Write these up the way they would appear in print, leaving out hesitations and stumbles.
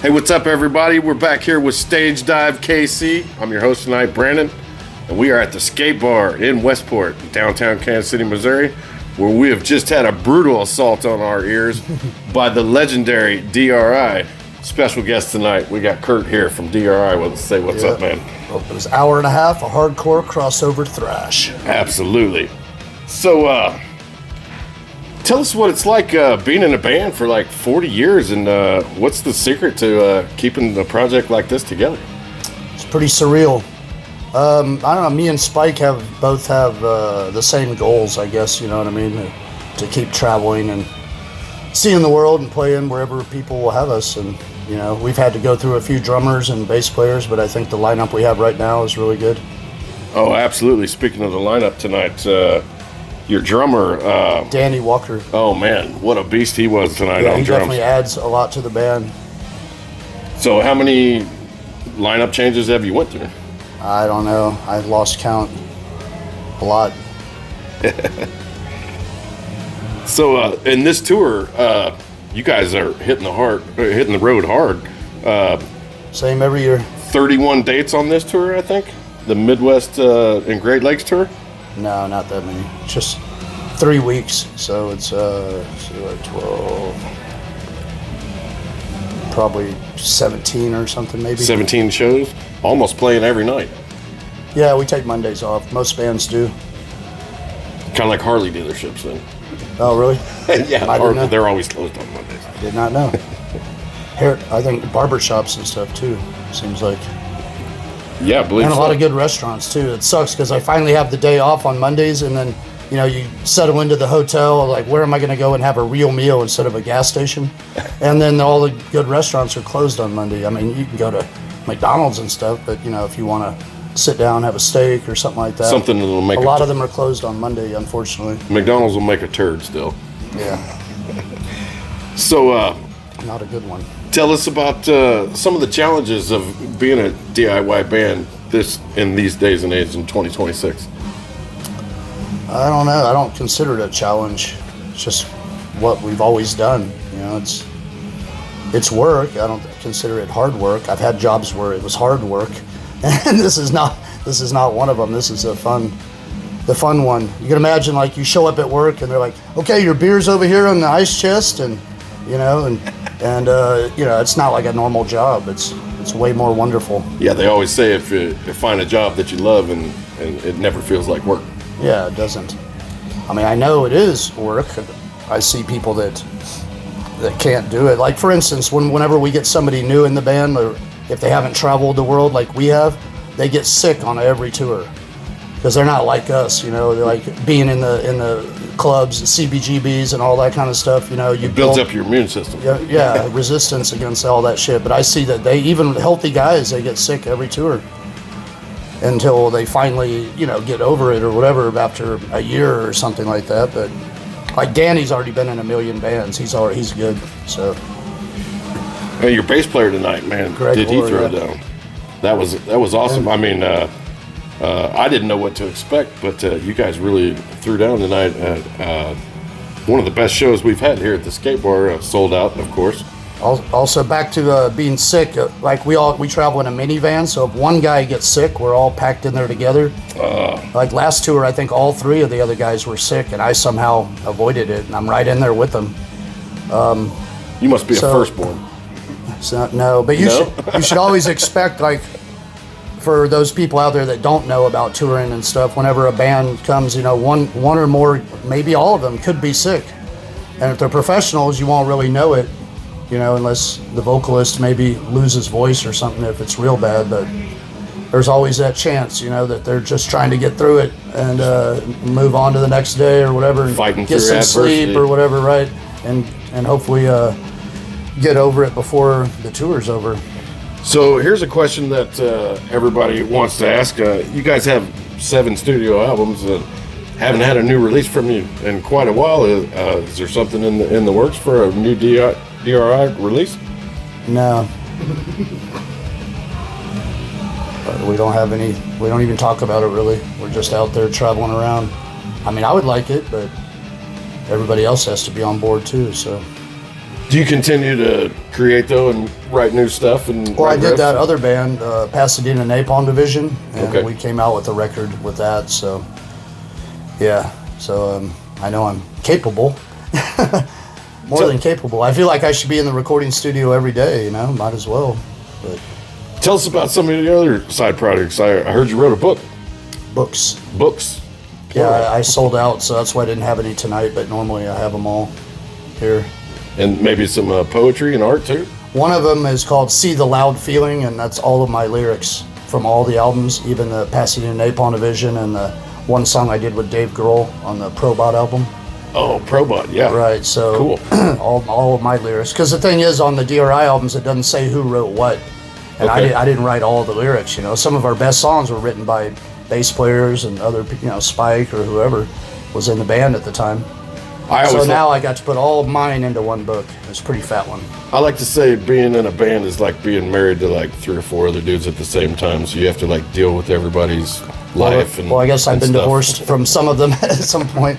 Hey, what's up, everybody? We're back here with Stage Dive KC. I'm your host tonight, Brandon, and we are at the skate bar in Westport, downtown Kansas City, Missouri, where we have just had a brutal assault on our ears by the legendary D.R.I. Special guest tonight, we got Kurt here from D.R.I. Let's say what's up, man. Well, it was an hour and a half of hardcore crossover thrash. Absolutely. So, tell us what it's like being in a band for like 40 years and what's the secret to keeping a project like this together? It's pretty surreal. I don't know, me and Spike both have the same goals, I guess, you know what I mean? To keep traveling and seeing the world and playing wherever people will have us. And, you know, we've had to go through a few drummers and bass players, but I think the lineup we have right now is really good. Oh, absolutely. Speaking of the lineup tonight, your drummer, Danny Walker. Oh man, what a beast he was tonight on drums. He definitely adds a lot to the band. So how many lineup changes have you went through? I don't know. I've lost count. A lot. So in this tour, you guys are hitting the road hard. Same every year. 31 dates on this tour, I think. The Midwest and Great Lakes tour. No, not that many. Just 3 weeks, so it's 12, probably 17 or something, maybe. 17 shows, almost playing every night. Yeah, we take Mondays off. Most bands do. Kind of like Harley dealerships, then. Oh, really? Yeah, they're always closed on Mondays. Did not know. I think barbershops and stuff too. Seems like. Yeah, I believe and a so. lot of good restaurants too. It sucks because I finally have the day off on Mondays, and then you know you settle into the hotel like, where am I going to go and have a real meal instead of a gas station? And then all the good restaurants are closed on Monday. I mean, you can go to McDonald's and stuff, but you know if you want to sit down, have a steak or something like that, something that'll make a lot of them are closed on Monday, unfortunately. McDonald's will make a turd still. Yeah. So. Not a good one. Tell us about some of the challenges of being a DIY band in these days and age in 2026. I don't know. I don't consider it a challenge. It's just what we've always done. You know, it's work. I don't consider it hard work. I've had jobs where it was hard work, and this is not one of them. This is the fun one. You can imagine like you show up at work and they're like, okay, your beer's over here on the ice chest, and you know, and you know, it's not like a normal job. It's way more wonderful. Yeah, they always say if you find a job that you love and it never feels like work. Yeah, it doesn't. I mean, I know it is work. I see people that can't do it. Like for instance, whenever we get somebody new in the band, or if they haven't traveled the world like we have, they get sick on every tour because they're not like us. You know, they're like being in the clubs, CBGBs, and all that kind of stuff. You know, it builds up your immune system. Yeah, resistance against all that shit. But I see that even healthy guys, they get sick every tour until they finally, you know, get over it or whatever after a year or something like that. But like Danny's already been in a million bands. He's good. So. Hey, your bass player tonight, man, did he throw down? That was awesome. I mean. I didn't know what to expect, but you guys really threw down tonight at one of the best shows we've had here at the skate bar, sold out, of course. Also, back to being sick, like we travel in a minivan, so if one guy gets sick, we're all packed in there together. Like last tour, I think all three of the other guys were sick, and I somehow avoided it, and I'm right in there with them. You must be a firstborn. So, no, but you should always expect, like, for those people out there that don't know about touring and stuff, whenever a band comes, you know, one or more, maybe all of them could be sick. And if they're professionals, you won't really know it, you know, unless the vocalist maybe loses voice or something if it's real bad. But there's always that chance, you know, that they're just trying to get through it and move on to the next day or whatever, and fighting get some adversity. sleep or whatever, right? And hopefully get over it before the tour's over. So here's a question that everybody wants to ask. You guys have 7 studio albums and haven't had a new release from you in quite a while. Is there something in the works for a new D.R.I. release? No. We don't have any. We don't even talk about it really. We're just out there traveling around. I mean, I would like it, but everybody else has to be on board too. So. Do you continue to create though and write new stuff? And well, I did that other band, Pasadena Napalm Division, and we came out with a record with that. So yeah, so I know I'm capable, more than capable. I feel like I should be in the recording studio every day. You know, might as well. But tell us about some of the other side projects. I heard you wrote a book. Books. Yeah, I sold out, so that's why I didn't have any tonight. But normally I have them all here. And maybe some poetry and art too? One of them is called See the Loud Feeling, and that's all of my lyrics from all the albums, even the Pasadena Napalm Division and the one song I did with Dave Grohl on the Probot album. Oh, Probot, yeah. Right, so cool. all of my lyrics. Because the thing is, on the D.R.I. albums, it doesn't say who wrote what. And I didn't write all the lyrics, you know. Some of our best songs were written by bass players and other, you know, Spike or whoever was in the band at the time. So now I got to put all of mine into one book. It's a pretty fat one. I like to say being in a band is like being married to like 3 or 4 other dudes at the same time. So you have to like deal with everybody's life. Well, I guess I've been divorced from some of them at some point.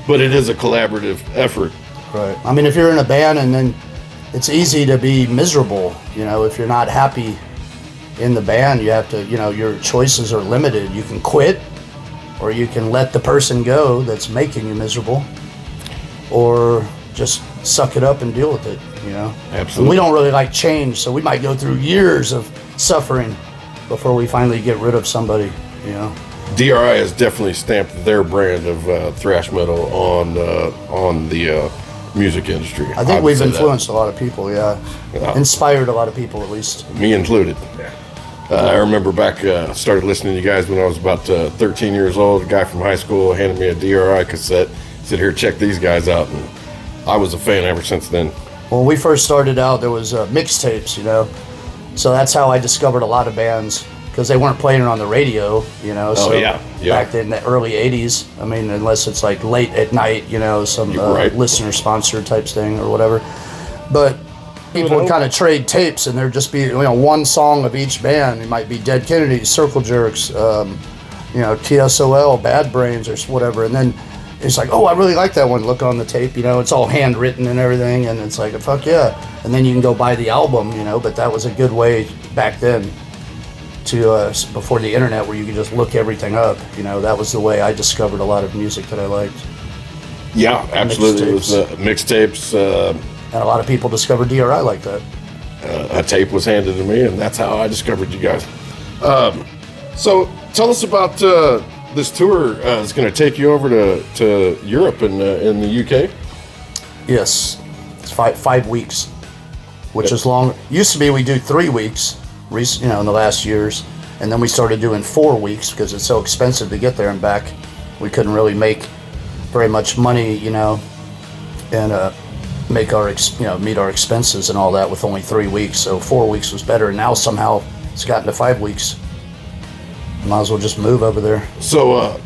But it is a collaborative effort. Right. I mean, if you're in a band and then it's easy to be miserable, you know, if you're not happy in the band, you have to, you know, your choices are limited. You can quit, or you can let the person go that's making you miserable, or just suck it up and deal with it, you know. Absolutely. And we don't really like change, so we might go through years of suffering before we finally get rid of somebody, you know. D.R.I. has definitely stamped their brand of thrash metal on the music industry. I think we've influenced a lot of people, inspired a lot of people, at least. Me included. I remember back, started listening to you guys when I was about 13 years old. A guy from high school handed me a D.R.I. cassette. Said, here, check these guys out. And I was a fan ever since then. When we first started out, there was mixtapes, you know. So that's how I discovered a lot of bands, because they weren't playing it on the radio, you know. So back in the early 80s, I mean, unless it's like late at night, you know, some listener-sponsored type thing or whatever. But people would kind of trade tapes, and there'd just be, you know, one song of each band. It might be Dead Kennedys, Circle Jerks, you know, TSOL, Bad Brains, or whatever. And then it's like, oh, I really like that one. Look on the tape, you know, it's all handwritten and everything, and it's like, fuck yeah. And then you can go buy the album, you know. But that was a good way back then to before the internet, where you could just look everything up. You know, that was the way I discovered a lot of music that I liked. Yeah, absolutely. It was mixtapes. And a lot of people discovered D.R.I. like that. A tape was handed to me, and that's how I discovered you guys. So tell us about this tour. It's going to take you over to Europe and in the UK? Yes. It's 5 weeks, which is long. Used to be we do 3 weeks, you know, in the last years. And then we started doing 4 weeks because it's so expensive to get there and back. We couldn't really make very much money, you know, and make our, you know, meet our expenses and all that with only 3 weeks. So 4 weeks was better. And now somehow it's gotten to 5 weeks. Might as well just move over there. So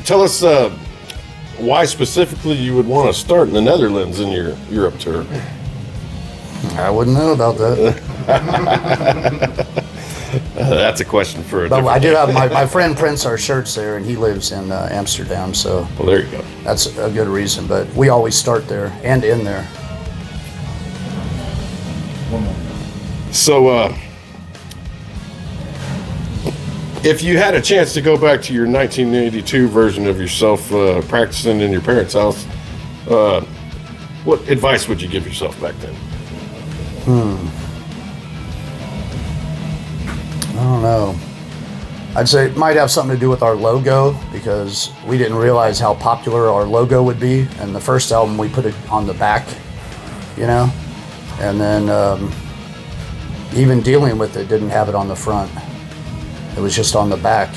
tell us why specifically you would want to start in the Netherlands in your Europe tour. I wouldn't know about that. That's a question for a different I do have my friend prints our shirts there, and he lives in Amsterdam. So well, there you go. That's a good reason. But we always start there and end there. So, if you had a chance to go back to your 1982 version of yourself practicing in your parents' house, what advice would you give yourself back then? I don't know. I'd say it might have something to do with our logo, because we didn't realize how popular our logo would be. And the first album, we put it on the back, you know, and then even dealing with it, didn't have it on the front. It was just on the back.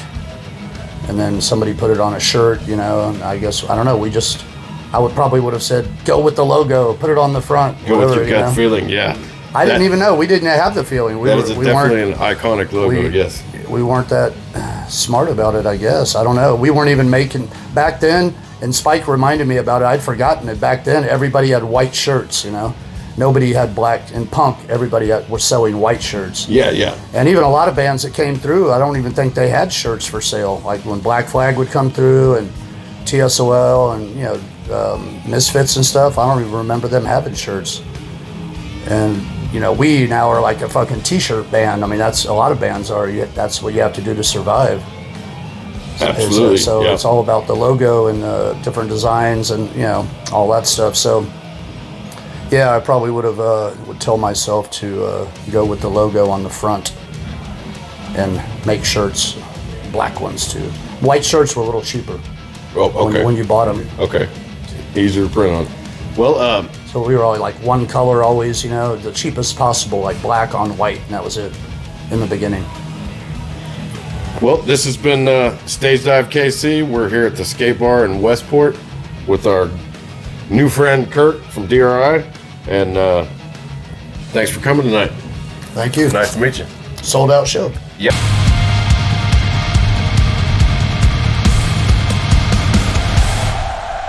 And then somebody put it on a shirt, you know, and I guess, I don't know, I would have said, go with the logo, put it on the front. Go with your gut feeling, yeah. I didn't even know. We didn't have the feeling. That is definitely an iconic logo, I guess. We weren't that smart about it, I guess. I don't know. We weren't even making, back then, and Spike reminded me about it, I'd forgotten it. Back then, everybody had white shirts, you know. Nobody had black. In punk, everybody was selling white shirts. Yeah, yeah. And even a lot of bands that came through, I don't even think they had shirts for sale. Like when Black Flag would come through, and TSOL, and, you know, Misfits and stuff, I don't even remember them having shirts. And you know, we now are like a fucking t-shirt band. I mean, that's a lot of bands are. That's what you have to do to survive. Absolutely. So it's all about the logo and different designs and, you know, all that stuff. So yeah, I probably would tell myself to go with the logo on the front and make shirts, black ones too. White shirts were a little cheaper. Oh, okay. When you bought them. Okay. Easier to print on. Well, so we were all like one color always, you know, the cheapest possible, like black on white, and that was it in the beginning. well, this has been Stage Dive KC. We're here at the skate bar in Westport with our new friend Kurt from D.R.I. And thanks for coming tonight. Thank you. Nice to meet you. Sold out show. Yep.